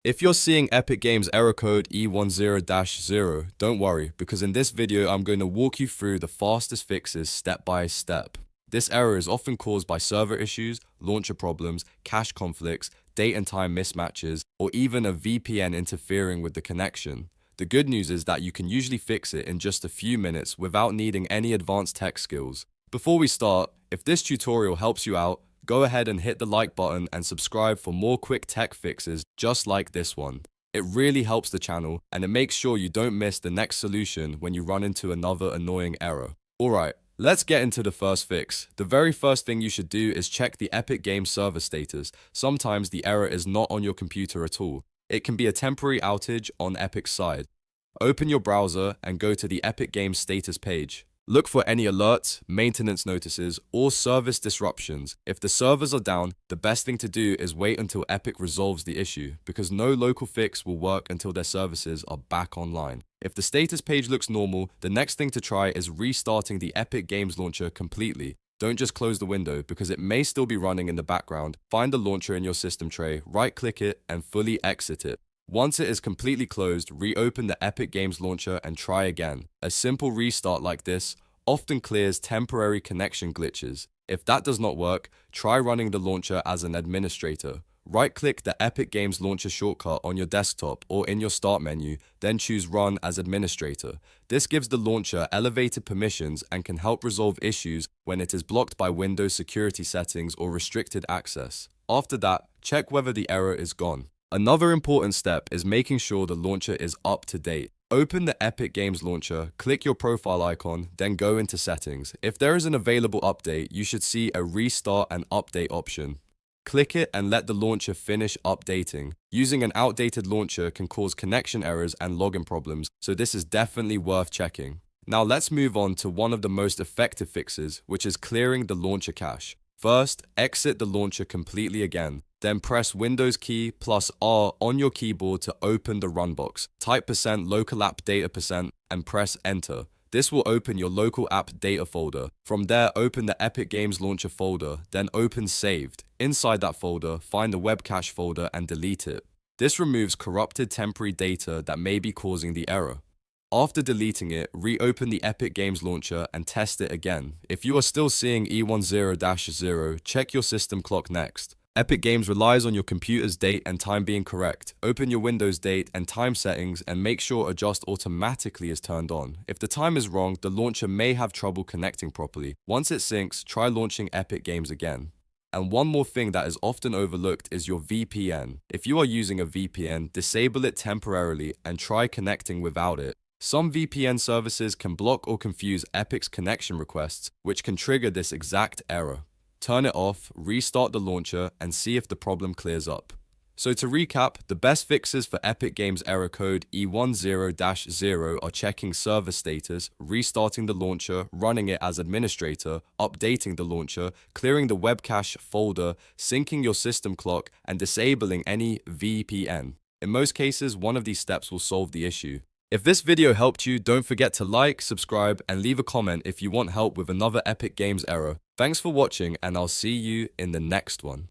If you're seeing Epic Games error code E10-0, don't worry, because in this video I'm going to walk you through the fastest fixes step by step. This error is often caused by server issues, launcher problems, cache conflicts, date and time mismatches, or even a VPN interfering with the connection. The good news is that you can usually fix it in just a few minutes without needing any advanced tech skills. Before we start, if this tutorial helps you out, go ahead and hit the like button and subscribe for more quick tech fixes just like this one. It really helps the channel and it makes sure you don't miss the next solution when you run into another annoying error. Alright, let's get into the first fix. The very first thing you should do is check the Epic Games server status. Sometimes the error is not on your computer at all. It can be a temporary outage on Epic's side. Open your browser and go to the Epic Games status page. Look for any alerts, maintenance notices, or service disruptions. If the servers are down, the best thing to do is wait until Epic resolves the issue, because no local fix will work until their services are back online. If the status page looks normal, the next thing to try is restarting the Epic Games launcher completely. Don't just close the window, because it may still be running in the background. Find the launcher in your system tray, right-click it, and fully exit it. Once it is completely closed, reopen the Epic Games launcher and try again. A simple restart like this often clears temporary connection glitches. If that does not work, try running the launcher as an administrator. Right-click the Epic Games launcher shortcut on your desktop or in your start menu, then choose Run as administrator. This gives the launcher elevated permissions and can help resolve issues when it is blocked by Windows security settings or restricted access. After that, check whether the error is gone. Another important step is making sure the launcher is up to date. Open the Epic Games launcher, click your profile icon, then go into settings. If there is an available update, you should see a restart and update option. Click it and let the launcher finish updating. Using an outdated launcher can cause connection errors and login problems, so this is definitely worth checking. Now let's move on to one of the most effective fixes, which is clearing the launcher cache. First, exit the launcher completely again. Then press Windows key plus R on your keyboard to open the run box. Type %local app data% and press enter. This will open your local app data folder. From there, open the Epic Games launcher folder, then open saved. Inside that folder, find the webcache folder and delete it. This removes corrupted temporary data that may be causing the error. After deleting it, reopen the Epic Games launcher and test it again. If you are still seeing E10-0, check your system clock next. Epic Games relies on your computer's date and time being correct. Open your Windows date and time settings and make sure Adjust Automatically is turned on. If the time is wrong, the launcher may have trouble connecting properly. Once it syncs, try launching Epic Games again. And one more thing that is often overlooked is your VPN. If you are using a VPN, disable it temporarily and try connecting without it. Some VPN services can block or confuse Epic's connection requests, which can trigger this exact error. Turn it off, restart the launcher, and see if the problem clears up. So to recap, the best fixes for Epic Games error code E10-0 are checking server status, restarting the launcher, running it as administrator, updating the launcher, clearing the webcache folder, syncing your system clock, and disabling any VPN. In most cases, one of these steps will solve the issue. If this video helped you, don't forget to like, subscribe, and leave a comment if you want help with another Epic Games error. Thanks for watching, and I'll see you in the next one.